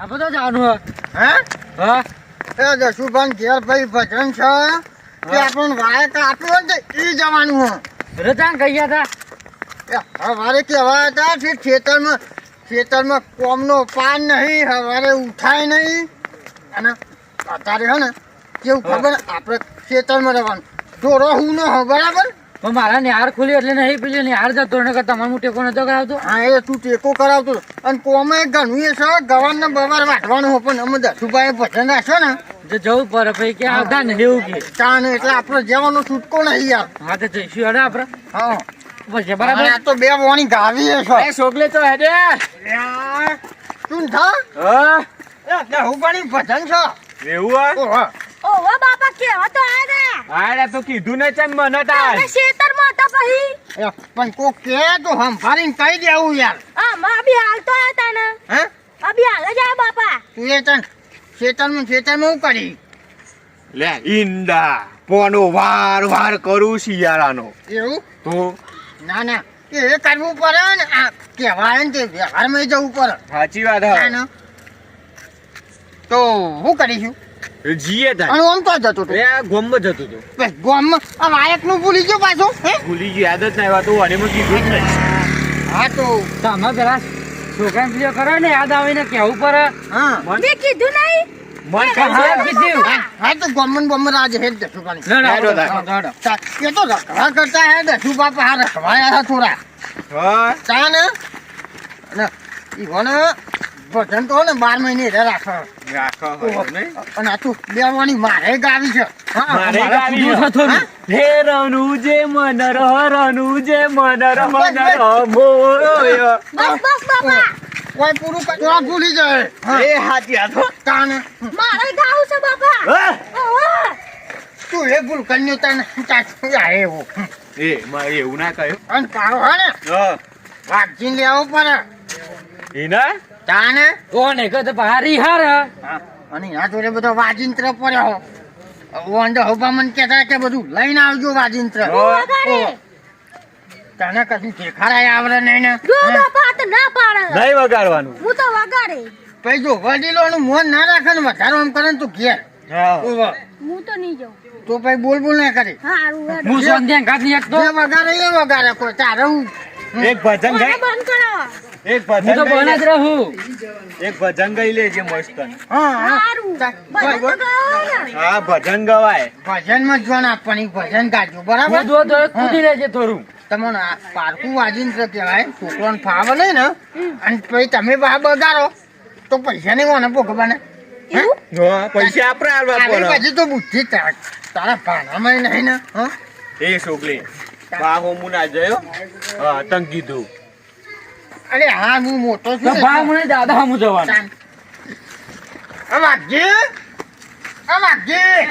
આપણે તો જવાનું હે હા એ જશુભાઈ ઘેર ભાઈ ભજન છે કે આપણને વાય કાપ્યો ને એ જવાનું રજાન કહી ગયા હતા હવારે કેવા હતા કે ખેતરમાં કોમનો પાન નહીં હવારે ઉઠાય નહીં અને અત્યારે હે ને કેવું ખબર આપણે ખેતરમાં રહેવાનું ઢોરો હું ન હોય બરાબર પણ મારા નિહાર ખુલી એટલે નહીં પેલી નિહાર જતો ને કે તમારું ટેકો નતો કરાવતો હા એ તું ટેકો કરાવતો અને કોમે ઘણું એ છે ગવારને બવાર વાટવાનું હોય પણ અમે દસુભાઈ ભજન રાખશો ને જે જવું પડે પછી કે આવતા ને એવું કે ચાને એટલે આપણે જવાનો છૂટકો નહીં યાર હા તો જઈશું હેડે આપણે હા પછી બરાબર આ તો બે વાણી ગાવી છે એ છોકલે તો હેડે તું થા હા હું પણ ભજન છો એવું ઓહો ઓવા બાપા કેવા તો આયા આરે તો કીધું ને ચમ મને તાર ને ખેતરમાં હતા પછી પણ કોક કે તો હંફારીને કહી દેવું યાર હા માં બી હાલ તો આયા તા ને હે અભી હાલ જ આયા બાપા તું એ તન ખેતરમાં હું કરી લે ઈંડા પોનો વાર કરું શિયાળાનો એવું તો ના ના એ કરવું પડે ને આ કહેવાય ને તે વ્યવહારમાં જવું પડે સાચી વાત ના, હા ના. તો હું કરીશું જીએ તાર અને આમ તો જતો હતો રે આ ગોમમાં જતો તો બસ ગામમાં આ વાયકનું ભૂલી ગયો પાછો હે ભૂલી ગયો યાદ જ ના આવ્યા તો વાડીમાં કીધું જ નહીં હા તો તમે પેલા છોકરાને પેલો કરો ને યાદ આવીને કેવું પડે હા મેં કીધું નહીં મન હા, કીધું. હા તો ગામમાં આજે હેડ દસું પાણી હેડો, હેડો, હેડો. એ તો રખવા કરતા હે દસું બાપા હા રખવાયા હતા થોડા હા ચા ને ઈવોને ભજન તો ને 12 મહિને રે રાખો રાખો હોય નહીં અને આ તું બે વાણી મારે ગાવી છે હા, મારે અમારે ગાવી કીધું છે. છે થોડું. હે રનુ જે મન રનુ જે મન રમોય બસ બસ બાપા કોઈ પૂરું કરવા ભૂલી જાય હા. એ હાચી વાત હો. ચા ને મારે ગાવું છે બાપા હા? ઓવા તું એ ભૂલ કર્યું તને ચા એવું એ મારે એવું ના કહ્યું અને પારો હે ને હા વાઘજીને લેવો પડે ઈના ચા ને કોને કહે તો ભારી હાર હા, અને આ જોડે બધો વાજિંત્ર પડ્યો ઓંડો હોબા મને કહેતા કે બધું લઈને આવજો વાજિંત્ર વગાડે તને કશું દેખાડાય આવડે નહીં ને જો બાપા આ તો ના પાડે નહીં વગાડવાનું હું તો વગાડે પછી જો વડીલોનું મોન ના રાખે ને વધારે આમ કરે ને તું ઘેર હા ઓહો. હું તો નહીં જાઉં તો પછી બોલ ના કરે હારું હેડો. હું સંધ્યા કાઢી એક તો જે વગાડે એ વગાડે કોઈ તારે હું એક ભજન મને ગાય બંધ કરાવો એક હું ભજન તો ગાઈ બને જ લે. રહું એક ભજન ગાઈ લેજે મસ્ત હા હા હારું બરાબર. બંધ કરાવો ને હા ભજન ગવાય ભજનમાં જ જોન આપવાની ભજન ગાજો બરાબર હું તો એક કૂદી લેજે થોડું તમને આ પારકું વાજિંત્ર કહેવાય છોકરાને ફાવે નહીં ને અને પછી તમે બહાર બગાડો તો પૈસા નહીં કોને ભોગવાને હા પૈસા આપણે આલવા આવી પડે પછી તો બુદ્ધિ તારા ભાણામાં નહીં ને હા એ છોકરી બા હું ના જયો હા તને કીધું અરે હા હું મોટો તો છું ને. ભા મને દાદા હું જવાનું ચાલ. આ વાઘજી! આ વાઘજી!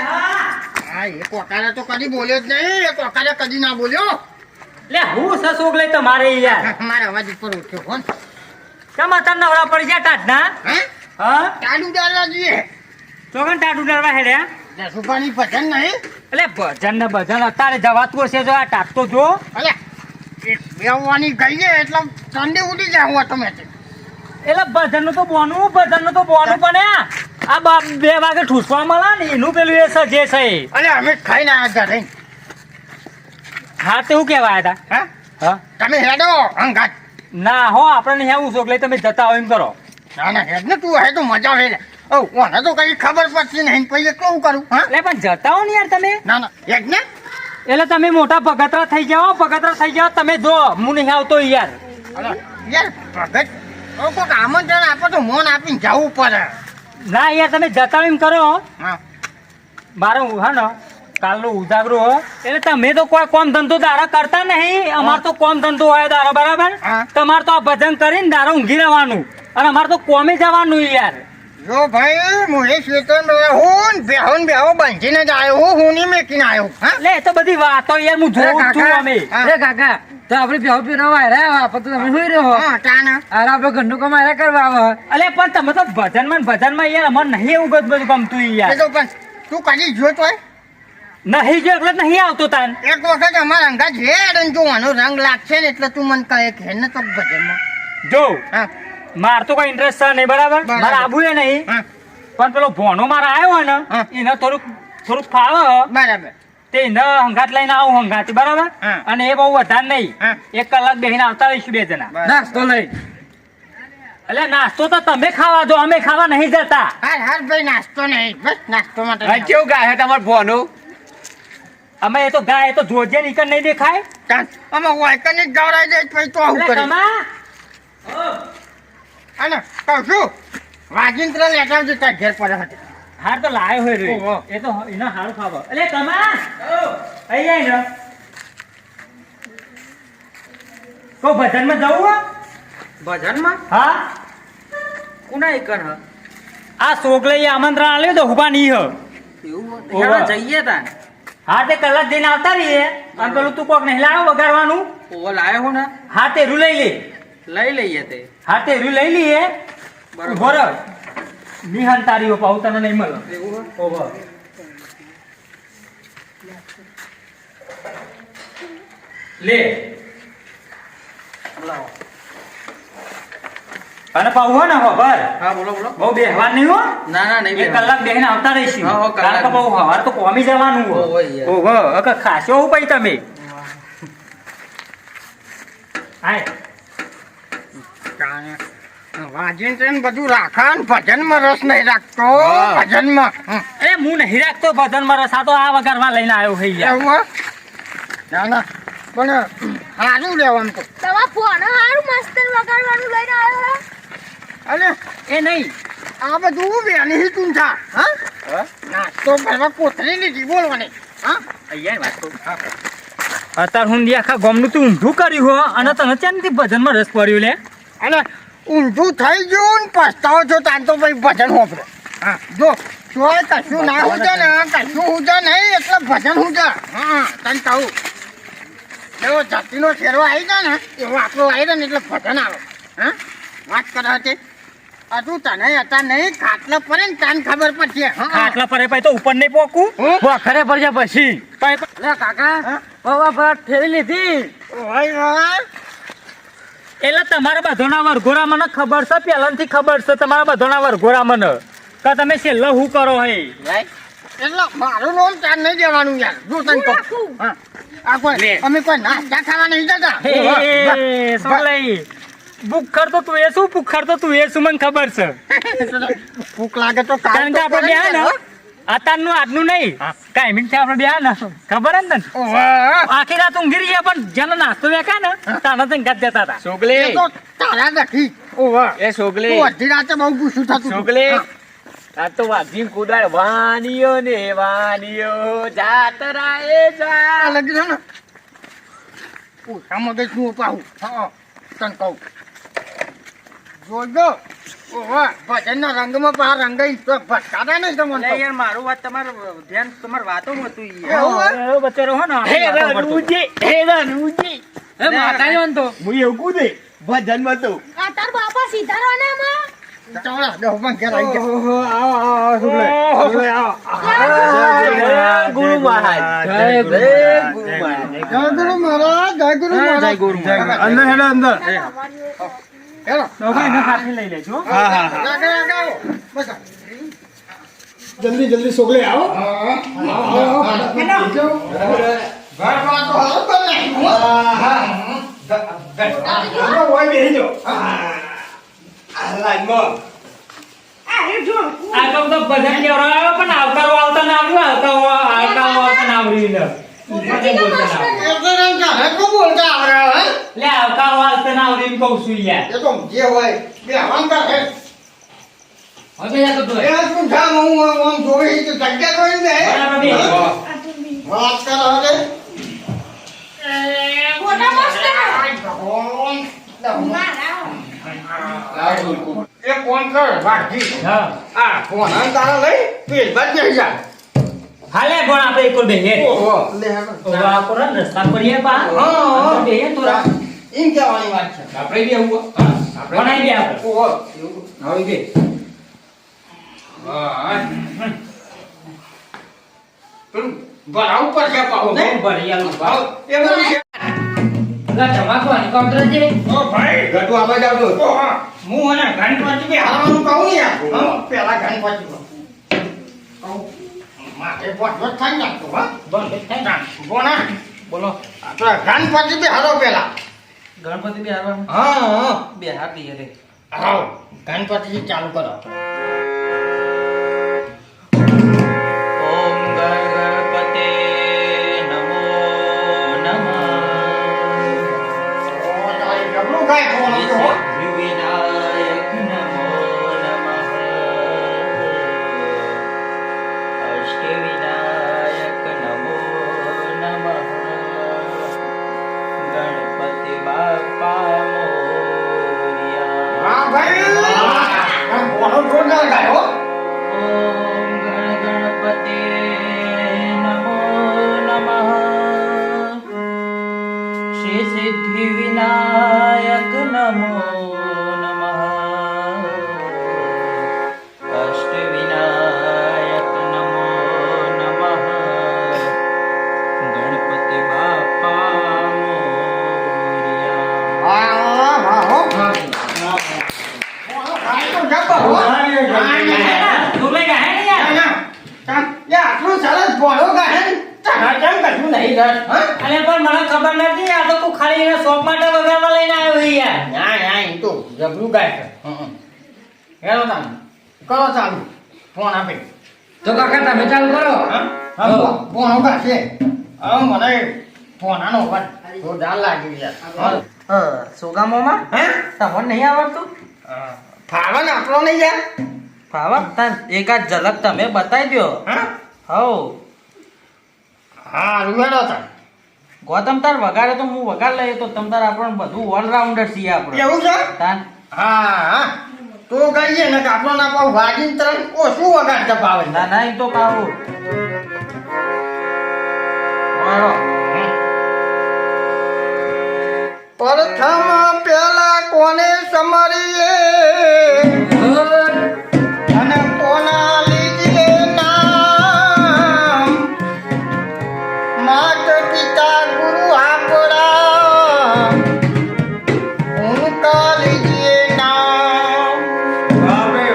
હા એ કોકારે તો કદી બોલ્યો જ નહીં એ કોકારે કદી ના બોલ્યો લે હું સસુક લઈ તમારે યાર મારા અવાજ ઉપર ઉઠ્યો કોણ સમાચાર નવરા પડી ગયા ટાટના હે હા ટાડુ ડાલવા જોઈએ ચોગન ટાટુ ડરવા હેડ્યા જસુભાની ભજન નહીં એટલે ભજન ને ભજન અત્યારે જવાતું હશે જો આ ટાટ તો જો અલે એક બેવાની ગઈ એટલે ઠંડી ઉડી જાય ઓટોમેટિક એટલે ભજન નું તો બોનું પણ આ બે વાગે ઠૂસવા મળે ને એનું પેલું એ સજે છે અલે અમે ખાઈને આવ્યા ઘરે હા તે હું કેવા હતા હા હા તમે હેડો અંગાત ના હો આપણે નહીં આવું છોક લઈ તમે જતા હોય એમ કરો ના ના હેડ ને તું હે તો મજા આવે લે ઓ ઓને તો કઈ ખબર પડતી નહીં પછી કેવું કરું હા એટલે પણ જતા હો ને યાર તમે ના ના હેડ ને એટલે તમે મોટા પગતરા થઈ જાઓ તમે જો હું નહીં આવતો યાર અલે યાર ભગત ઓ કોક આમંત્રણ આપો તો મોન આપીને જવું પડે ના યાર તમે જતા હોય એમ કરો હા મારો હા ને કાલનો ઉજાગરો હો એટલે તમે તો કોઈ કોમ ધંધો દારા કરતા નહીં અમાર તો કોમ ધંધો હોય દારા બરાબર હા. તમારે તો આ ભજન કરીને દારા ઊંઘી રહેવાનું અને અમારે તો કોમે જવાનું યાર જો ભાઈ હું એ શ્વેતન બેહો બાંધીને જ આવ્યો હું ની મેકીને આવ્યો હા એટલે એ તો બધી વાતો યાર હું જોઉં જ છું અમે હા. અરે કાકા તો આપણે બેહો પીરો વાયરા આપણે તો તમે હોઈ રહ્યો હા તાના અરે આપણે ઘરનું કામ આયરા કરવા આવે અલે પણ તમે તો ભજનમાં યાર અમારે નહીં એવું બધું ગમતું એ યાર તો પણ તું કદી જોતો હોય નહીં જો એટલે નહીં આવતો તાન એક વખત અમારા અંગા હેડ જોવાનો રંગ લાગશે ને એટલે તું મને કહે કે ને તો ભજનમાં જો હા માર તો કોઈ ઇન્ટરેસ્ટ છે નહીં, બરાબર? બરાબર. મારે આબુ એ નહીં, હા પણ પેલો ભોણો મારે આવ્યો હોય હા. ને એને થોડુંક ફાવે બરાબર તે એને હંગાત લઈને આવું હંગાતી, બરાબર? હા. અને એ બહુ વધારે નહીં, હા. 1 કલાક બેહીને આવતા રહીશું 2 જણા. નાસ્તો લઈ એટલે નાસ્તો તો તમે ખાવા દો, અમે ખાવા નહીં જતા. હાર ભાઈ નાસ્તો નહીં બસ નાસ્તો માટે હા, કેવું ગાય તમારે ફોનું અમે એ તો ગાય એ તો જોજે નીકળ નહીં દેખાય. ચાલ અમે વાયકની ગવરાઈ જાય પછી તો આવું એટલે કરી કમા અને કહું છું વાજિંત્ર લેતા આવજો તાર ઘેર પડે હતી હાર તો લાયો હોય રે. ઓહો. એ તો એને હારું ખાવા. એટલે કમા આઈ જાય ને કો ભજનમાં જવું હો? ભજનમાં હા કુના એકર હ આ સોગલઈ આમંત્રણ આલ્યું તો હુબા નહીં હ. એવું ઓહો. હેડા જઈએ તા હા તે કલાક જઈને આવતા રહીએ અને પેલું તું કોક નહીં લાવ્યો વગાડવાનું. ઓવો લાયો હું ને હા તે રૂ લઈ લે. લઈ લઈએ તે હા તે રૂ લઈ લઈએ. બરોબર. ઉભો રહો. નિહાન તારી પાઉ તને નહીં મળે. એવું હ? ઓહો. લે લાવો. અને પાઉ હો ને ખબર હા બોલો બોલો બહુ બેહવા નહીં હો. ના ના નહીં 1 કલાક બેહીને આવતા રહીશું. હા, હો, કલાક. કારણ કે બહુ હવાર તો કોમી જવાનું હો. ઓહો, યાર. ઓહો અકે ખાશો હું પઈ તમે હાય વાજિંત્ર બધું રાખા ને ભજનમાં રસ નહીં રાખતો હા. ભજનમાં અરે હું નહીં રાખતો ભજનમાં રસ. આ તો આ વગાડવા લઈને આવ્યો હઈ યાર. એવું હે? ના ના પણ સારું લેવાનું તો તમારા ફોન હારું મસ્ત વગાડવાનું લઈને આવ્યો હે. અરે એ નહીં આ બધું વહેલી તું થા હા નાસ્તો કરવા કોથળી લીધી બોલવાની હા અત્યારે હું આખા ગામનું તું ઊંધું કર્યું હો અને તને ચાંદથી ભજનમાં રસ પડ્યો લે. અને ઊંધું થઈ ગયું ને પસ્તાવો છો તાન તો ભાઈ ભજન હોપડે હા જો ચોય કશું ના હુજે ને કશું હુજે નહીં એટલે ભજન હુજે હા તને કહું એવો જાતિનો ફેરવો આવી જાય ને એવો આપણો આવી જાય ને એટલે ભજન આવે હા વાત કરે હતી હજુ તને હતા નહીં ખાટલા પડે ને તાન ખબર પડશે હા આટલા પરે પછી તો ઉપર નહીં પોકું. ખરે પડ્યા પછી લે કાકા પવા પર ઠેવી લીધી ઓય ઓય એટલે તમારા બધાના વરઘોડા મને ખબર છે, પહેલાથી ખબર છે તમારા બધાના વરઘોડા મને કે તમે છેલ્લો હું કરો હે. એટલે મારું નામ ચાર નહીં દેવાનું યાર જો તને કહું હા આ કોઈ અમે કોઈ નાસ્તા ખાવા નહીં જતા હે, શું લઈ ભૂખર તો તું એ શું ભૂખર તો તું એ શું મને ખબર છે. ભૂખ લાગે તો કારણ કે આપણે બે ને અત્યારનું આજનું નહીં ટાઈમિંગ છે આપણે બે ને ખબર હે ને તને? આખી રાત ઊંઘી રહીએ પણ જેનો નાસ્તો વેકા ને તાનો તો ઘાત જતા હતા. સોગલે તારા નથી ઓવા એ સોગલે તું અડધી રાતે બહુ ગુસ્સું થતું સોગલે આ તો વાઘી કુદાય વાનિયો ને વાનિયો જાતરા એ જા લગી છે ને પૂછા મગજ નું પાહું હા તને કહું જોજો ઓવા ભજનના રંગમાં પા રંગાઈ તો ભટકાતા નહીં તમને લે યાર મારું વાત તમારું ધ્યાન તમારી વાતોમાં હતું ઈ. એવું હે? એ બચારો હો ને હે આપણે વાતો કરતો. રણુજી હે રણુજી એ માતા જોન તો હું એવું કૂદે ભજન માં તો આ તાર બાપા સીધા રહો ને એમાં. ચાલો દહમાં ઘેર આવી ગયા ગુરુ મહારાજ જય ગુરુ જય ગુરુ મહારાજ જય ગુરુ મહારાજ જય ગુરુ મહારાજ. અંદર હેડો અંદર હેડો તો ભાઈ એને સાથે લઈ લેજો. લાગે આવો બસ જલ્દી જલ્દી સોગલે આવો ઘર માં તો હાલ પણ નહીં ઓય બેહી જો લાઈનમાં આ તો ભજન કેવડાવ્યો પણ આવકારો આવતા ના આવડ્યું આવકારો આવતા ના આવડ્યું ને. ભજન બોલતા ના આવડ્યું. એ તો રંગ હે કો બોલતા આવડે હે લે આવકારો આવતા ના આવડ્યું એમ કહું છું યાર. એ તો જે હોય બે હવાંગા હે હવે યાર તો એ તું જા હું આમ જોઈ તો જગ્યા કોઈ ને બરાબર બે. વાત કર હવે ફોટા મસ્ત ને. એ ફોન કર વાગી હા આ ફોન આ તારા લઈ પેજ બાદ જઈ જા હાલે પણ આપણે એક બેહે ઓહો લે હવે તો આ કોણ રસ્તા પર એ બા હા. બેહે તોરા એમ કહેવાની વાત છે આપણે બી આવું બનાવી દે આપણે. ઓહો હવે બે પેલું ભરાવું પડશે પાહો બહુ ભરિયાલું ભાવ. એ બધું છે ઊંઘા ધમાકો હેલિકોપ્ટર છે ઓ ભાઈ ગટુ આવા જ આવતો તો હા હું અને ગણપતિ બી હાલવાનું કહું ને યાર પેલા ગણપતિ કહું મારે બોટ થાય ને તો હા બંધ થાય ને. બોના બોલો આપણા ગણપતિ બી હાલો પેલા ગણપતિ બી આવવાનું હા બે હાથી રે હાલો ગણપતિ ચાલુ કરો ઓમ ગણપતે નમો નમઃ ઓ તારી ગબરું ગાય ફોન હતો વિનાયક નમો નમઃ અષ્ટવિનાયક નમો નમઃ ગણપતિ બાપા મોરયા હા ભાઈ બોલો જોરદાર ગાયો ઓમ ગણપતે નમો નમઃ શ્રી સિદ્ધિ વિનાયક નમો નમઃ અષ્ટ વિનાયક નમો નમઃ ગણપતિ બાપા મોરયા હા હા હો બોલો ગાય તો જબર હો તું લઈ ગયા હે ને યાર? આટલું સરસ બોલો ગાય તારા કેમ કશું નહીં રસ હા અરે પણ મને ખબર નથી આ તો તું ખાલી એના શોપ માટે વગાડવા લઈને આવ્યો છે યાર ના ના એ તો જબરું ગાય છે હેલો તમે કરો ચાલુ ફોન આપે તો કાકા તમે ચાલુ કરો હા ફોન હોગા છે હવે મને ફોન આનો વાત જોરદાર લાગી યાર સોગામોમાં હે તમને નહીં આવડતું ફાવન આપણો નહીં યાર ફાવા તાર એકાદ ઝલક તમે બતાવી દો હા હવ હા રૂવેડો તાર ગૌતમ તાર વગાડે તો હું વગાડ લઈએ તો તમ તાર આપણને બધું ઓલરાઉન્ડર છીએ આપણે એવું છે તાન હા હા તો કહીએ ને કે આપણો ના પાવ વાગીને તરત ઓછું વગાડતા પાવે ના ના એ તો પાવું મારો પ્રથમ પેલા કોને સમરીએ અને કોના લીધે નામ માત પિતા ગુરુ આપણા ઉનકા લીધે નામ અને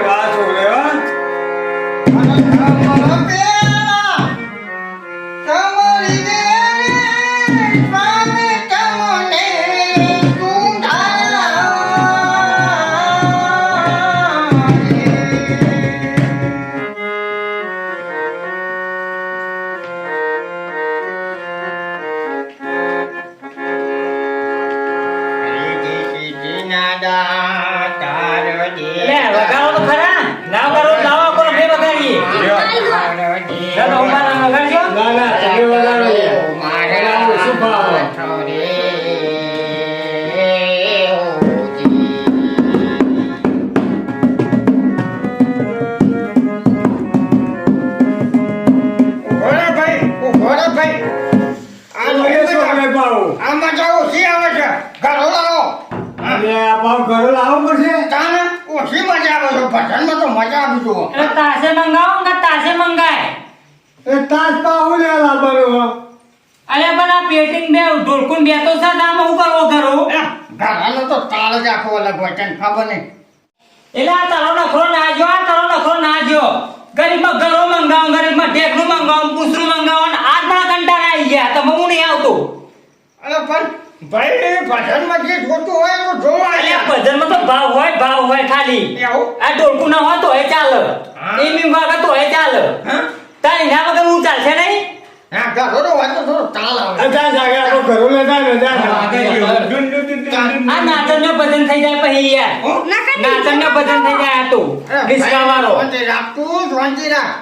પ્રથમ પેલા સમરીએ સ્વામી તમને લે વગાડો તો ખરા ના વગાડો તો લાવો કોણ બે વગાડીએ ચાલો ઉમાના વગાડજો ના ના તમે વગાડો યાર. મારે શું ભાવ? આ મજા ઓછી આવે છે ઘરો લાવો અને આ ભાવ ઘરો લાવવો પડશે તાને ઓછી મજા આવે છે ભજનમાં તો મજા આવી જુઓ એટલે તાસે મંગાવો કે તાસે મંગાય એ તાજ પાવ લે લાવવાનો અરે પણ આ પેટિંગ બે ઢોલકુન બે તો છે આમાં હું કરવો કરું ઘરાનો તો તાળ જ આખો અલગ હોય તને ખબર નહીં એટલે આ તારો નખરો ના જો આ તારો નખરો ના જો ગરીબમાં ઘરો મંગાવો ગરીબમાં ઢેકણું મંગાવો પૂસરું મંગાવો ને આજ મારા કંટાળા આવી ગયા તો હું નહીં આવતો અરે પણ ભાઈ ભજનમાં જે જોતું હોય તો જોવા અલ્યા ભજનમાં તો ભાવ હોય ખાલી એવું આ ઢોલકું ના હોય તો એ ચાલે હા. એમ વાગે તો એ ચાલે હા તારી ના વગર હું ચાલશે નહીં હા ઘરો તો હોય તો થોડો તાળ આવે અજા જાગે આપણો ઘરો લેતા ને જા આ નાચનનો ભજન થઈ જાય પછી યાર નાચનનો ભજન થઈ જાય આ તો રિસ્કાવાળો શાંતિ રાખ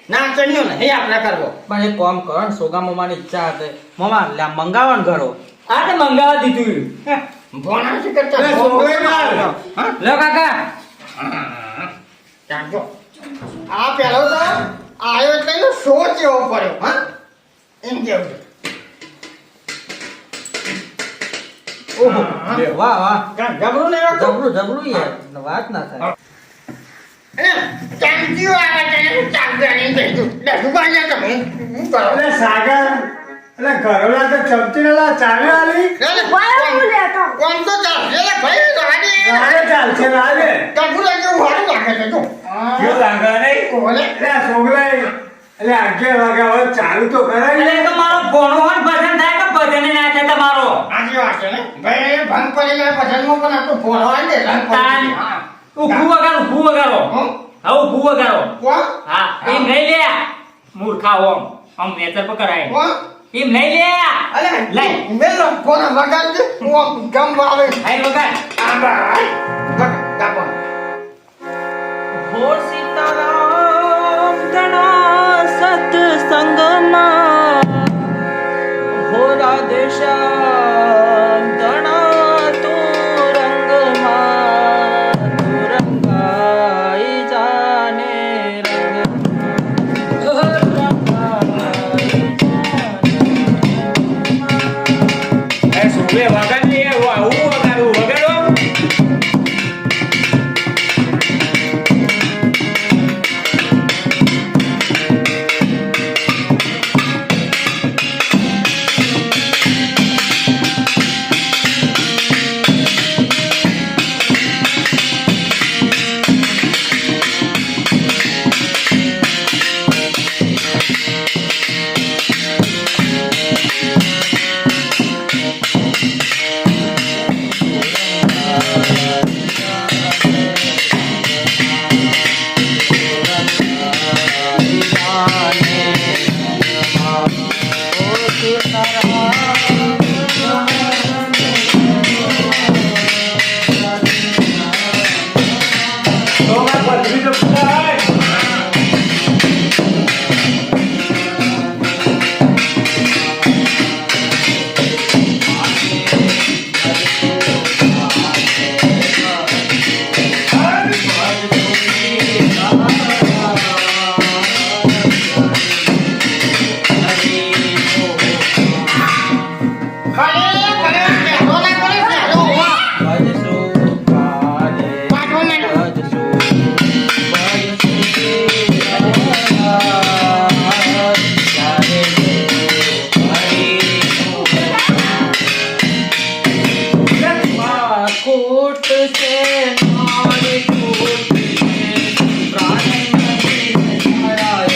ના ચડ્યો ને એ આપણે કરવો પણ એક કામ કરો ને સોગા મોમાની ઈચ્છા હતી મોમા લે મંગાવો ને ઘરો આ તો મંગાવા દીધું ભોણા છે કરતા અરે છોકરો યાર. હા લો કાકા ચાલજો આ પેલો તો આયો એટલે એનો શો કેવો પડ્યો હા એમ કેવું છે. ઓહો વાહ વાહ કાંઈ જબરું નહીં વાગતું? જબરું જબરું યાર વાત ના થાય ચાંદીઓ આવે છે એને ચાંદીઓ નહીં કહીશું. લે, ઉભા રહ્યા તમે. શું કરો? અરે સાગર એટલે ઘરોલા તો ચમચી ના ચાલે આલી વાયો હું લેતો કોણ તો ચાલશે લે ભાઈ ગાડી અરે ચાલશે ના લે કબૂલા જેવું હારું લાગે છે તું કેવું લાગે નહીં? ઓલે એટલે છોકરાએ એટલે 11 વાગ્યા હવે ચાલુ તો કરાય એટલે ને તો મારો ભોણો હોય ને ભજન થાય કે ભજન ના થાય તમારો આજી વાત છે ને ભાઈ ભંગ પડી જાય ભજનમાં પણ આ તો ભોળવાય ને રંગ પડી તાન. જાય. હા ઊભું વગાડો હં? હા ઊભું વગાડો કોણ હા એમ નહીં લે મૂર્ખા આમ નેતર પકડાય કોણ એમ નહીં લે અલે લઈ. મેલો કોણ વગાડજે હું ગમ આવે હાઈ વગાડ આ ભાઈ વગાડ કાપો હો સીતારામ તણા સત્સંગમાં હો રાધેશ્યામ તણા તું રંગમાં તું રંગાઈ જાને એ છોકરે વગાડ ને હું વગાડું વગાડો. તો મારા પથરી તો ફૂલાય. ભલે ભલે કેરો ના કરે કેરો પાછો ને કોટ સે મારી કોટ પ્રાણ નથી મારા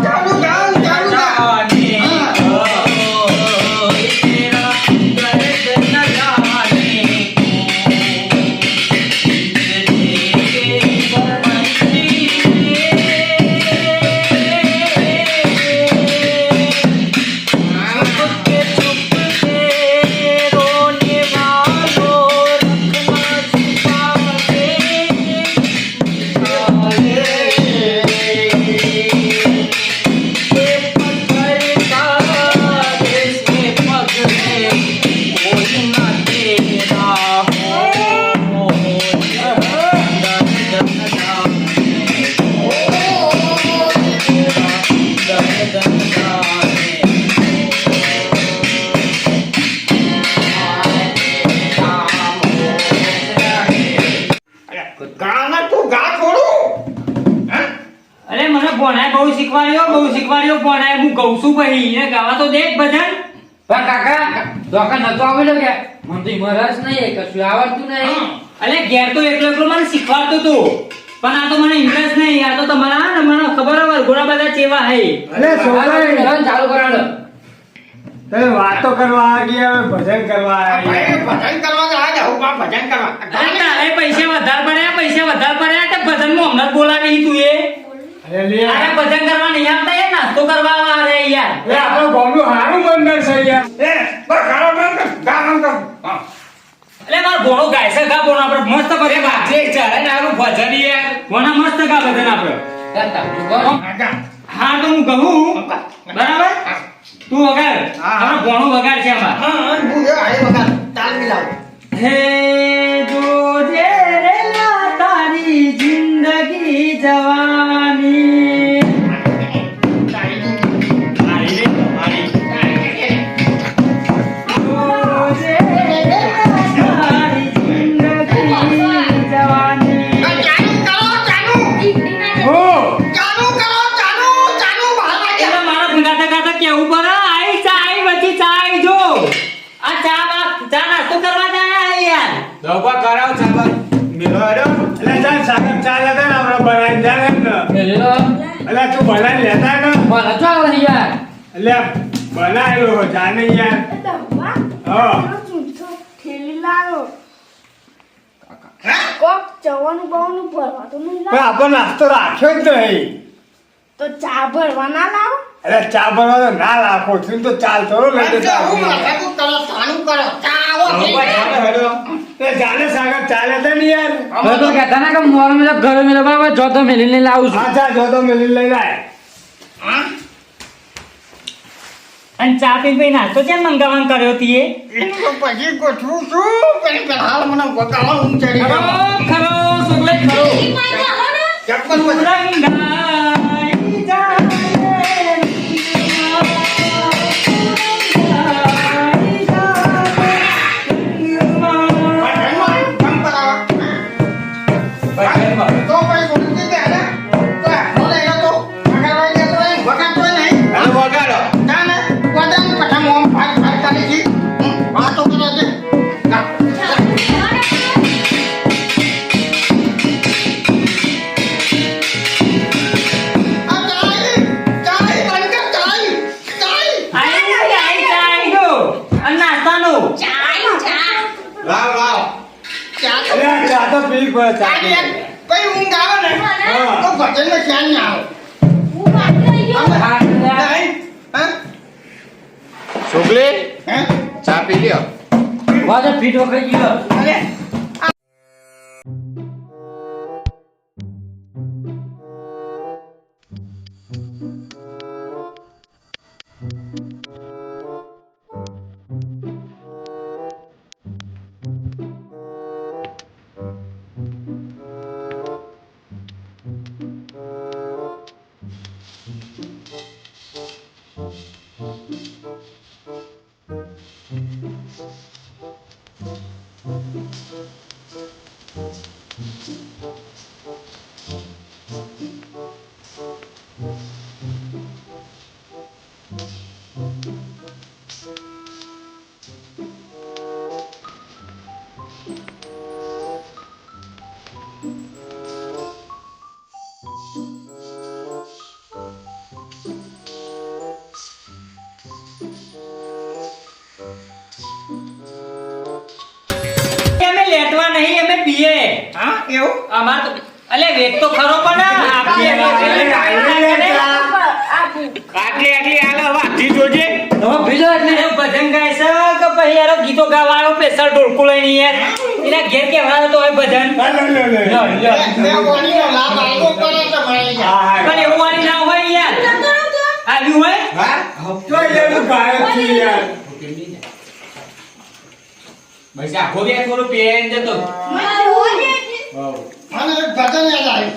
ચાલુ ગાઉં ચાલુ ગાઉં ગાના તું ગા થોડું હે અરે મને ભોણાએ બહુ શીખવાડ્યો ભોણાએ હું કહું છું પછી એને ગાવા તો દે જ ભજન પણ કાકા ધોકા નતો આવેલો કે મને તો મરસ નહીં કશું આવડતું નહીં અલે ઘેર તો એકલો મને શીખવાડતો તો પણ આ તો મને ઇન્ટરેસ્ટ નહીં આ તો તમારા ને મને ખબર હોય ઘોડા બધા ચેવા હે એટલે છોકરાએ ચાલુ કરાડો તમે વાતો કરવા આ ગયા હવે ભજન કરવા આ ભાઈ ગયા. ભજન કરવા જાય જાઉં બા ભજન કરવા અરે તારે પૈસા વધારે પડ્યા તે ભજનમાં હમણાં જ બોલાવી તું એ અરે લે અરે ભજન કરવા નહીં આવતા એ નાસ્તો કરવા આવે યાર એ આપણો ગામનું હારું મંડળ છે યાર એ બસ ગાનો બંધ કર ગા બંધ કર હા એટલે મારો ભોણો ગાય છે ગા ભોણો આપણે મસ્ત ભજન જે ચાલે ને આનું ભજન યાર. ભોણા મસ્ત ગા ભજન આપણે હા ગા હા તો હું કહું બરાબર તું વગાડ મારો ભોણો વગાડ છે આમાં હા હું એ આય વગર તાલ મિલાવ હે જો જે રે લા તારી જિંદગી દોબા કરાવ ચાલો મેલો હેડો. એટલે ચાલ સાગર ચાલ હતા ને આપણે બનાવીને જાય એમ ને. મેલ્યો એટલે તું બનાવીને લેતા ને મને તો આવે ને યાર. એટલે બનાવેલો જાને યાર. હા ઠેલી લાવો કોક જવાનું બહુનું ભરવા તો નહીં પણ લાવો આપણો નાસ્તો રાખ્યો જ નહીં. તો ચા ભરવા ના લાવો એટલે ચા બનાવવાનો ના રાખો છું તો ચાલ તો લઈ હું જતા માથાકૂટ કરો, સાનું કરો. ચા આવો, દોબા ચાલો હેડો. જાને સાગર ચાલે હતા ને યાર. હવે તો કહેતા ના કે મોર મેલો ઘરે મેલો બરાબર જો તો મેલીને લાવું છું. હા ચા જો તો મેલી લઈ જાય. અને ચા પી પી નાસ્તો કેમ મંગાવવાનું કર્યો તીએ એનું તો પછી ગોઠવું છું. પેલી હાલ મને બગાડવાનું ઊંઘ ચડી ખરો ગયો. ખરો સુગલે ખરો ઈ મારી આવો ને ચપ્પલ પછી. રંગાઈ જાય ભજનમાં કામ કરાવો. ભજનમાં. તો પછી ગોઠવી દે ને. તો હાલો લઈ લો તો. વગાડવા જતો હોય ને, વગાડતો હોય નહીં. હાલો વગાડો. ના ને, વગાડ પઠા મોં ફાટ ફાટ ચાલી છી. વાતો કરે છે. ના. આ ચાય, ચાય, બંધ કર, ચાય, ચાય. આઈ જાય ગો અને નાસ્તાનું લાવ લાવ. ચા તો એટલે આ ચા તો પી પડે ચા ચાલી એક. પછી ઊંઘ આવે ને, હા. તો ભજનમાં ધ્યાન ના આવે. હું બાકી રહી ગયો હા, નહીં? હા? છોકરી હે? ચા પી લ્યો. વાજો ફીટ વખત ગયો. અરે, અમે લેટવા નહીં અમે પીએ હા, એવું? અમાર તો અલે વેટ તો ખરો પણ આપીએ આટલી આટલી હાલો હવે આધી જોજે. તમે ભીજો એટલે અરે ભજન ગાય છે કે પછી યાર ગીતો ગાવા આવ્યો સ્પેશિયલ ઢોલકું લઈને યાર એના ઘેર કેવડાવે તો હોય ભજન લે, લે, લે, લે. મેં બોલીનો લાભ આપ્યો પડે તો મળી જાય. હા, હા. પણ એવું વાળી ના હોય યાર આવ્યું હોય હા તો યાર તું ગાયબ છે યાર. બસ આખો બે થોડું પેન જતો. મને એક ભજન યાદ આવ્યું.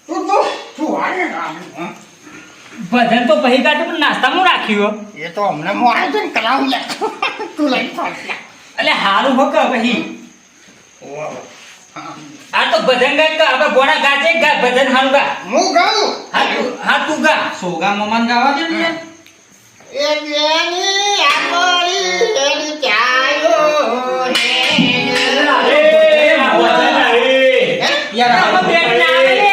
તું તો શું વાગે કામ? હા? ભજન તો પછી કાઢું પણ નાસ્તામાં રાખ્યું એ તો હમણાં હું આયોજન કરાવું લે. તું લઈ ફરશે. એટલે હારું હો કે પછી આ તો ભજન ગાય તો આપણે ગોળા ગાજે ગા ભજન હારું ગા હું ગાઉં. હા તું ગા સોગા મમાન ગાવા દે ને યાર. એ બેની આંગળી એની ચાયો હે. યાર આમાં બેની ના આવે લે.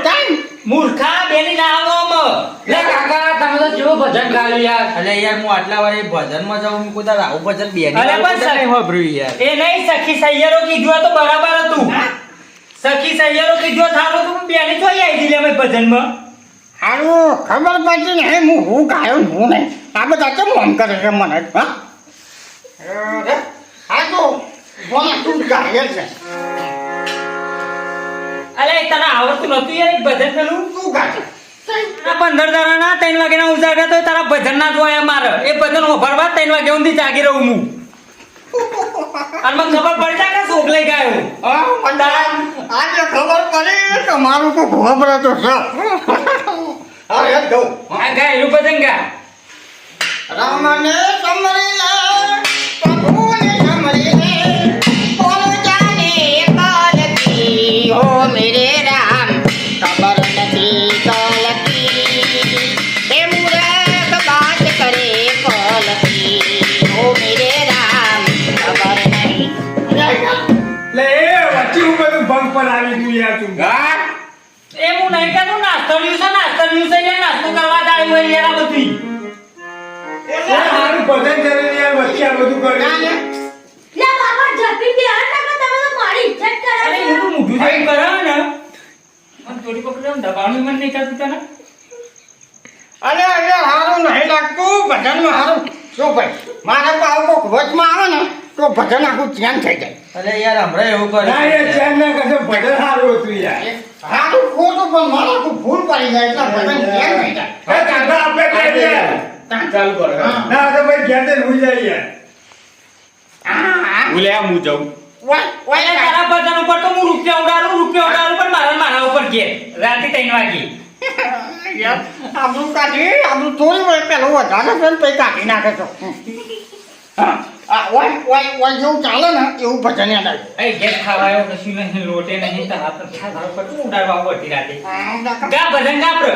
તાન. મૂર્ખા બેની ના આવો આમાં. લે કાકા તમે તો જેવો ભજન ગાયું યાર. અલે યાર હું આટલા વારે ભજનમાં જાઉં હું કોઈ આવું ભજન બે અરે પણ સર- વાપર્યું યાર એ નહીં સખી સૈયરો કીધું હોય તો બરાબર હતું સખી સૈયરો કીધું હોય થારું તું બેની તો આવી લે ભાઈ ભજનમાં હારું ખબર પડતી નહીં હું ગાયો ને હું નહીં. આ બધા કેમ મન કરે છે મને હા? અરે, આ તો બોલા તું ગાય છે. અલે તને આવડતું નતું યાર એક ભજન પેલું તું ગાય. આ 15 દાડાના 3 વાગ્યાના ઉજાગરા તો તારા ભજન ના જોયા મારે એ ભજન હોભરવા 3 વાગ્યા સુધી જાગી રહું હું અને મને ખબર પડી જાય કે શોક લઈ ગયો હા, પણ આજે ખબર પડી કે મારું તો ઘોબરા તો છે. હા, એક દઉં. આ ગાયરું ભજન ગા રામને સમરી લે, પ્રભુને સમરી લે, કોણ જાને કાલકી, હો મેરે રામ, ખબર નથી કાલકી, એ મૂરખ બાત કરે કાલકી, હો મેરે રામ, ખબર નાસ્તો લ્યું છે યાર, નાસ્તો કરવા જાય હોય યાર આ બધી. મારું ભજન કરીને યાર વચ્ચે આ બધું ના, કર્યું. ને. લે બાબા જપી દે આ ટકા તમે તો મારી ઇજ્જત કરો અરે છો. હું તો મોઢું જોઈને કરે ને મને થોડી પકડ્યો ને દબાણું મન નહીં થતું તને. અરે હારું નહીં લાગતું ભજનમાં હારું શું ભાઈ મારે તો આવું કોક વચમાં આવે ને તો ભજન આખું ચેન થઈ જાય અરે યાર હમણાં એવું ના યાર કર્યું ચેન ના કરશે ભજન સારું હતું યાર. હારું ખોટું પણ મારે આખું ભૂલ પડી જાય એટલે ભજન ચેન થઈ જાય હે, કાકા આપણે કરીએ યાર. ચાલુ કરો ના તો ભાઈ ઘેર જઈને હુઈ જાય યાર. હું લે હું જાઉં અરે તારા ભજન ઉપર તો હું રૂપિયા ઉડાડું પણ મારા ઉપર ઘેર રાતે 3 વાગે. આપણું કાઢી આપણું થોડી વાર પેલું વધારે છે ને પછી કાઢી નાખે છો ઓય જેવું ચાલે ને એવું ભજન યાદ એ ઘેર ખાવાયો કશું નહીં, લોટે નહીં, તારા પર તારા ઉપર શું ઉડાડવા પડતી રાતે. આવ્યું ગા ભજન ગા પ્ર.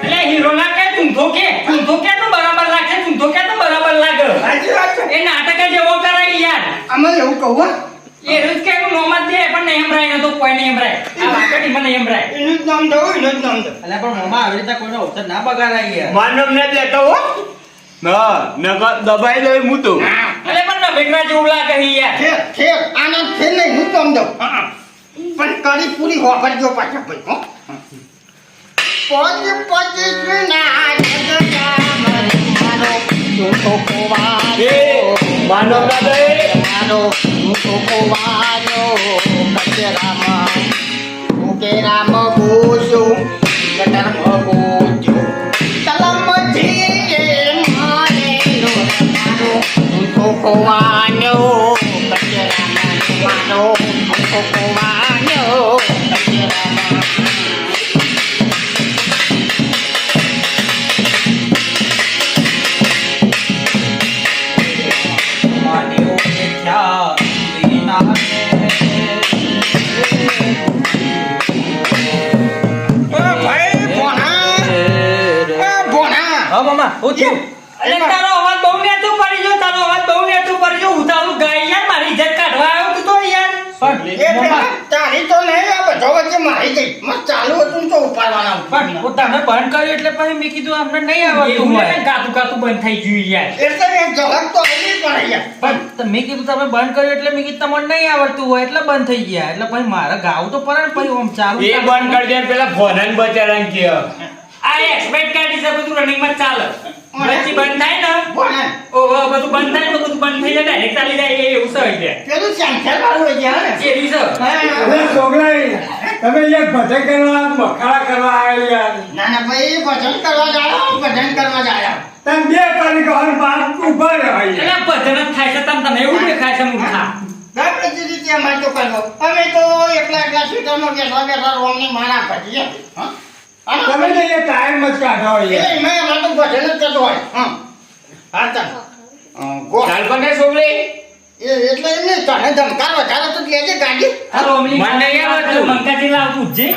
એટલે હીરો ના કે ઊંધો કે તો બરાબર લાગે, ઊંધો કે તો બરાબર લાગે. સાચી વાત છે એ નાટક જ એવો કરાય યાર. અમે એવું કહું હો. એ રોજ કે નોમ જ દે પણ નહીં એમરાય તો કોઈ નહીં એમરાય. આ વાકડી મને એમરાય. એનું જ નામ દઉં એનું જ નામ દઉં અલ્યા પણ મોમાં આવી રીતે કોઈનો અવસર ના બગાડાય યાર. માનવ ને દેતો હો ના નકર દબાઈ દે હું તો અરે પણ ભેગના જેવું લાગે છે યાર. ખેર આનંદ ખેર નહીં હું નામ દઉં પણ કડી પૂરી હોવાજો પાછા ભાઈ હો માનવ ના દે રામ બોલ્યો રામ બોલ્યો તલમ ધીરે મારે કોવાનો કચરાનો કોવાનો કચરાનો માન્યો મિથ્યા વિના ભાઈ ભોણા હા મામા હું છું અરે તારો અવાજ બહુ નેતું પડી ગયો, તારો અવાજ બહુ નેતું પડી ગયો. ઉતાવળું ગાય યાર, મારી ઇજ્જત કાઢવા આવ્યો તું તો યાર. તારી તો નહીં આ બધો વચ્ચે મારી ગઈ મસ્ત ચાલુ હતું તો ઉપાડવાના પણ હું તમે બંધ કર્યું એટલે પછી મેં કીધું અમને નહીં એવું આવડતું ને હોય. ગાતું બંધ થઈ ગયું યાર. એટલે એક ઝલક તો આવી પડે યાર પણ મેં કીધું તમે બંધ કર્યું એટલે મેં કીધું તમને નહીં આવડતું હોય એટલે બંધ થઈ ગયા એટલે પછી મારે ગાવું તો પડે ને પછી આમ ચાલુ એ બંધ કરી દે પેલા ફોનન બચારાને કે આ એક્સપેક્ટ કાઢી છે બધું રનિંગ માં ચાલે. વચ્ચે બંધ થાય ને ભોણા ઓહો બધું બંધ થાય ને તો બધું બંધ થઈ જાય, ડાયરેક્ટ ચાલી જાય એવું છે એટલે. પેલું સેન્સર વાળું હોય છે હા ને એવી છે. અરે છોકરા તમે યાર ભજન કરવા મખાડા કરવા આવ્યા યાર. ના ના ભાઈ ભજન કરવા જાય તમે 2 તારીખ હર બાર ઉભા રહ્યા યાર. એટલે ભજન જ થાય છે તમે એવું દેખાય છે મૂર્ખા. બધી રીતે અમારે તો કરવો અમે તો એકલા સીટરમાં બેઠા રોમની મારા ભજીએ હા તમે તો યાર ટાઈમ જ કાઢો યાર. એમાં અમારે તો ભજન જ કરતો હોય હા હા ચાલ ચાલ પણ ને છોકરી એટલે એમ નહીં તને ધમકાર વધારે તો લેજે ગાડી આ રોમલી મને નહીં આવડતું. મંકાજી લાવતું જ છે.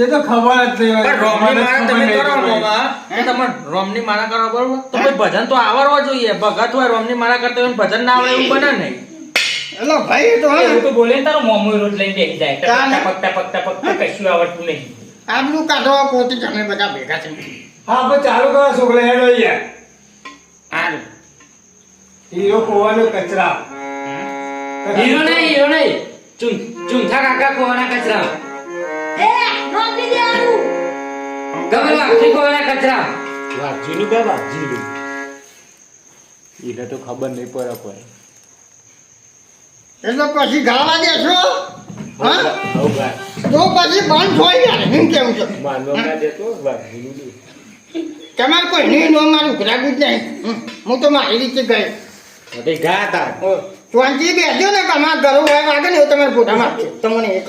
એ તો ખબર જ નહીં હોય. પણ રોમની માળા તમે મને કરો ખબર નહીં. મામા તો તમે રોમની માળા કરો બરોબર તો પછી ભજન તો આવડવા જોઈએ. ભગત હોય રોમની માળા કરતા હોય ને ભજન ના આવડે એવું બને નહીં. એટલે ભાઈ તો હે એવું તો બોલે ને તારો મોમો રોજ લઈને બેસી જાય. તાને. પકતા કશું આવડતું નહીં. આબલું કાઢવા પોતે તમે બધા ભેગા છે હા પણ ચાલુ કરો છોકરા હેડો યાર. હારું હીરો ખોવાનો કચરા. હીરો નહીં ચૂંથા કાકા ખોવાના કચરા, એ નોકરી દે આવું ગમે વાઘથી ખોવાના કચરા. વાઘજીનું બે વાઘજીનું એને તો ખબર નહીં પડે કોઈ એટલે પછી ગાવા દેશો હા આવું ગાય તો પછી બંધ હોય યાર એમ કેવું છે માનવ ના દેતો વાઘજીનું દે તમારે કોઈ નહીં નો મારું ગ્રાહક જ નહીં હું તો મારી રીતે ગયો તે ગયા તા શાંતિ બેસજો ને કે અમારા ઘરો હોય વાગે ને એવું તમારે ફોટા મારજો તમને એક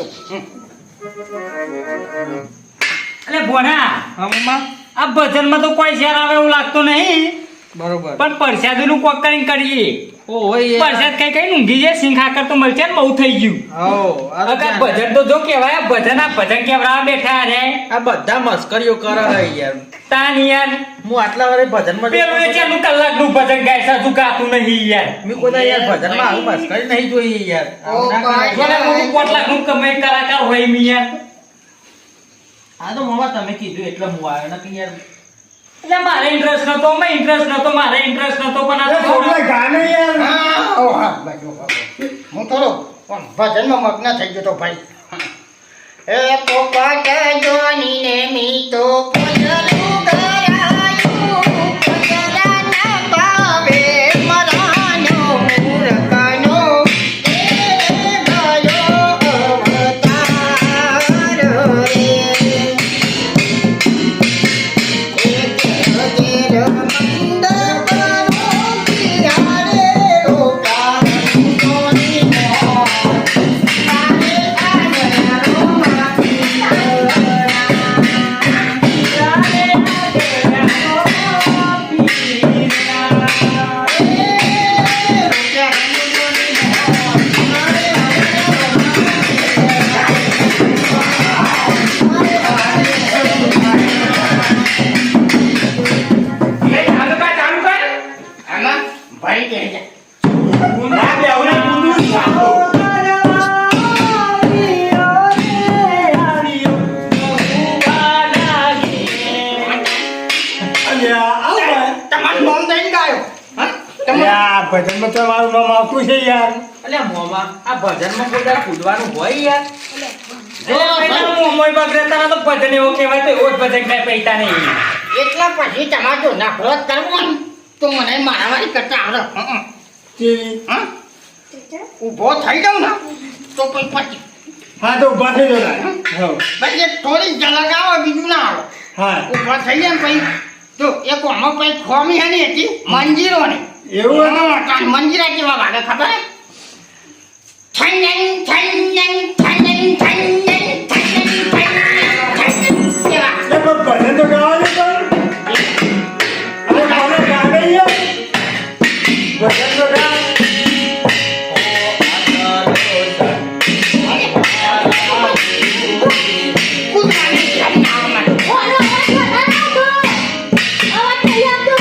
એટલે ભોણા હા મામા આ ભજનમાં તો કોઈ શેર આવે એવું લાગતું નહીં બરોબર પણ પરસાદીનું કોક કરીને કરીએ. ઓય યાર. પરસાદ કઈ કઈ ઊંઘી જાય સિંહ ખાકર તો મળશે ને બહુ થઈ ગયું હો, આ તો અગર ભજન તો જો કેવાય આ ભજન કેવડાવવા બેઠા રે આ બધા મસ્કરીઓ કરે છે યાર. તાન યાર હું આટલા વારે ભજનમાં પેલું એ ચાલુ કલાકનું ભજન ગાય છે તું ગાતું નહીં યાર મેં કોઈ દાડો યાર ભજનમાં આવું મસ્કરી નહીં જોઈ યાર. આવું ના કરાય. જોને હું 5 લાખનું કમાઈ કલાકાર હોય મી યાર આ તો મામા તમે કીધું એટલે હું આવ્યો નથી યાર. એટલે મારે ઇન્ટરેસ્ટ નતો મારે ઇન્ટરેસ્ટ નતો પણ આ તો છોકરા ગાને યાર હા, ઓ હા, બસ, ઓ હા. હું થોડો પણ ભજનમાં મગ્ન થઈ ગયો તો ભાઈ. એ પોપટ જોનીને મીઠો પોચલું ગરાયું, પોચલાના ભાવે મરાનો મૂર્ખનો એ ગયો અવતાર રે. ભાઈ કહે છે ના બે આવડે કુંડું સાચો અલ્યા આવ ભાઈ તમારું નામ દઈને ગાયો હા તમે અલ્યા ભજનમાં તો મારું નામ આવતું છે યાર અલ્યા મોમાં આ ભજનમાં કોઈ દાડો કૂદવાનું હોય યાર. જો પેલા મોમોય બગડે તારા તો ભજન એવો કહેવાય તો એવો જ ભજન કાંઈ પૈતા નહીં એટલા પછી તમારે જો નફરત કરવો ને તો મને મારામારી કરતા આવડે કેવી હા ઊભો થઈ જાઉં ને તો પછી હા તો ઉભા થઈ જરા હા પછી એક થોડી ઝલક આવે બીજું ના આવે હા ઊભા થઈ જાય ને પછી જો એક આમાં પછી ખોમી હની હતી મંજીરો ને એવું મંજીરા કેવા વાગે ખબર છૈનંગ છૈનંગ છૈનંગ છૈનંગ છૈનંગ છૈનંગ કેવા એ પણ ભજન તો ગાવાનું પણ અરે મને ગાને યાર ભજન તો ગા કૂદવાની છરી ના આવે મને. અવાજ બંધ કરો.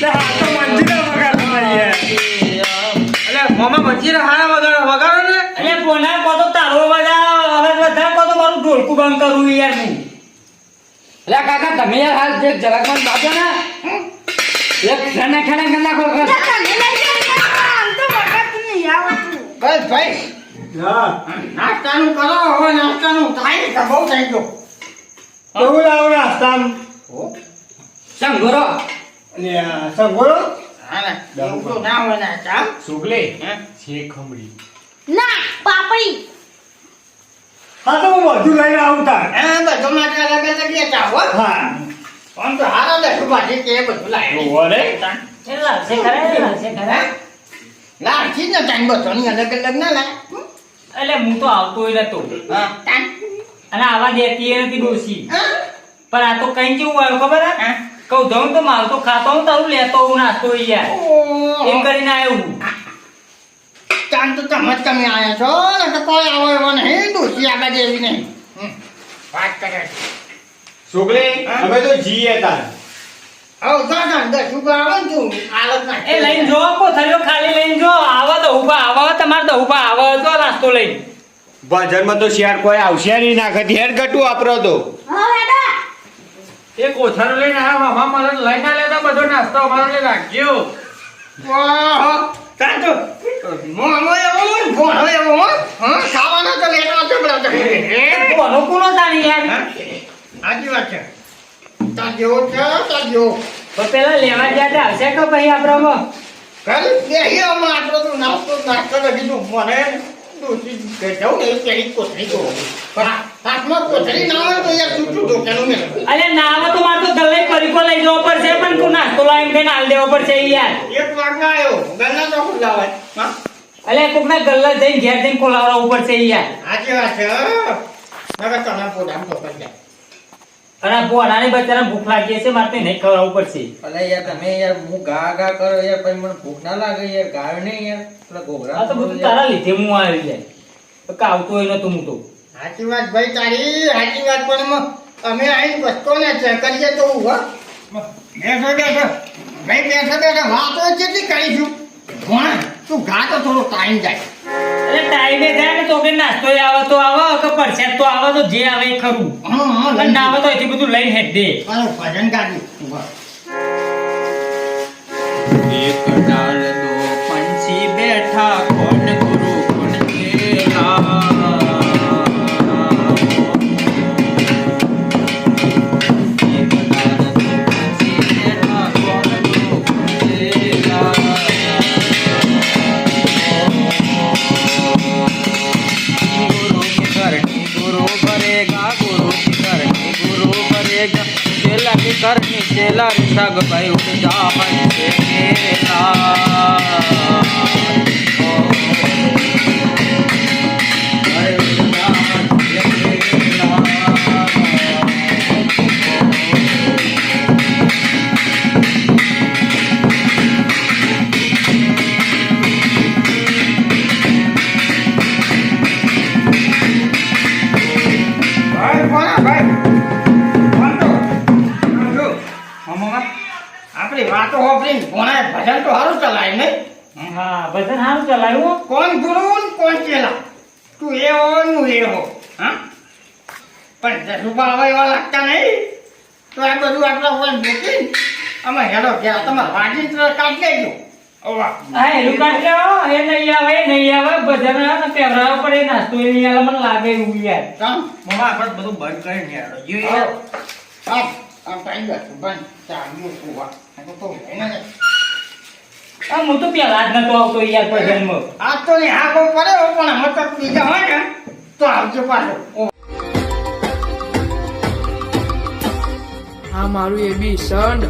હા તો મંજીરા વગાડતા યાર અલ્યા મોમાં મંજીરા હારા વગાડો ને. એટલે કોના કો તો તારો અવાજ વધારે કો તો મારું ઢોલકું બંધ કરવું યાર હું એટલે કાકા તમે યાર હાલ જે જરાકમાં બાજો ને એક ખાના ખાના ખાના ખો ખો બસ ભાઈ હા નાસ્તાનું કરો હવે નાસ્તાનું થાય ને કે બહુ થઈ ગયો બહુ લાવ નાસ્તામ સંગોરો અલ્યા સંગોરો હા ને એવું તો ના હોય ને ચા સુગલે હે? છે ખમડી ના પાપડી હા તો હું બધું લઈને આવતા હે બધું માટે અલગ અલગ લેતા હો હા આમ તો હારા દસ ભાજી કે બધું લાવી ઓરે લાલચી ને તાન બધાની અલગ અલગ ના લાય એટલે હું તો આવતો નતો હા તાન અને આવા દેતી એ નથી ડોસી હા પણ આ તો કઈ કેવું આવ્યું ખબર હે હા કહું જાઉં તો માલ તો ખાતો હું તારું લેતો હું નાસ્તો યાર એમ કરીને આવ્યું તાન તો તમે જ કમી આયા છો ને તો કોઈ આવો એવો નહીં દોષી આગળ જેવી નહીં વાત કરે સુગલે અમે તો જીએ તાર આવ દાદા દસ રૂપિયા આવે ને તું આલત ના એ લઈને જો કોથળીઓ ખાલી લઈને જો આવા તો ઉભા આવા તમારે તો ઉભા આવા તો નાસ્તો લઈને ભજનમાં તો શિયાળ કોઈ આવશે નહીં નાખે હેર ગટું વાપરો તો હા બેટા એક ઓથારું લઈને આવ્યા મામા મને લઈને લેતા બધો નાસ્તો અમારો લઈ રાખજો. વાહ તાન તો મોમો એવો ને ભોણો એવો હો હા ખાવાનો તો લેટો ચકડો તો કોનો કોનો તાણી યાર આજી વાત છે તા જેવો છે તા જેવો તો પેલા લેવા જ્યાં આવશે કે ભાઈ આપણો કાલે બેહી આમાં આપણો તો નાસ્તો લગી દઉં મને દોષી કે જાઉં ને એ પેલી કોથળી દો હાથમાં કોથળી ના હોય તો યાર છૂટું ઢોકેલું મેં અરે ના આવે તો મારે તો ગલ્લે પરીકો લઈ જવો પડશે પણ તું નાસ્તો લાવીને કઈ હાલ દેવો પડશે યાર 1 વાગવા આવ્યો ગલ્લા તો ખુલ્લા હોય હા અલ્યા કોકના ગલ્લા જઈને ઘેર જઈને ખોલાવવા ઉપર છે યાર. સાચી વાત છે હો. નકર તમે પોતામ તો કરી જાય. અને પોરાની બચારાને ભૂખ લાગી છે મારે તો નહીં ખવડાવવું પડશે. અલે યાર તમે યાર હું ગા ગા કરો યાર પછી મને ભૂખ ના લાગે યાર ગાયો નહીં યાર પેલા ઘોઘરા આ તો બધું તારા લીધે હું આવી જાય તો કાવતો હોય નતું હું તો. સાચી વાત ભાઈ તારી સાચી વાત પણ અમે આવીને વસ્તુ ને કરીએ તો હું હો બેઠો બેઠો ભાઈ બેઠો બેઠો વાતો કેટલી કરીશું ભણ તું ઘા તો થોડો ટાઈમ જાય અરે ટાઈમે જાય ને તો કે નાસ્તો આવે તો આવે કે પરસાદ તો આવે તો જે આવે એ ખરું. અને ના આવે તો એથી બધું લઈને હેડ દે. અને ભજન ગાડી એક ડાળ દો પંછી બેઠા કોણ ગુરુ કોણ ચેલા એક ડાળ દો પંછી બેઠા કોણ ગુરુ કોણ ચેલા गुरु की करनी गुरु भरेगा गुरु की करनी गुरु भरेगा चेला की करनी चेला सग भाई उठ जा से આપણી વાતો હોપરીને ભણાય ભજન તો સારું ચલાય નહીં હા ભજન સારું ચલાવ્યું. કોણ ગુરુ ને કોણ ચેલા તું એ હો હું એ હો હા પણ જસુભા હવે એવા લાગતા નહીં તો આ બધું આપણા ઉપર મૂકી અમે હેડો ગયા તમારે વાજી કાઢ લેજો ઓવા હા એનું કાઢ લેવો એ નહીં આવે ભજન આવે ને પેવરાવા પડે નાસ્તો એ નહીં આવે મને લાગે એવું યાર. કામ મમ્મા આપણે બધું બંધ કરીને યાર આમ ટાઈમ ગયો બંધ ચાલ્યું સુવા તો લઈને આ હું તો પેલા જ નતો આવતો યાર ભજનમાં. આજ તો ને હાગો પડ્યો પણ અમે તો બીજા હોય ને તો આવજો પાછો આ મારું એબી સંડ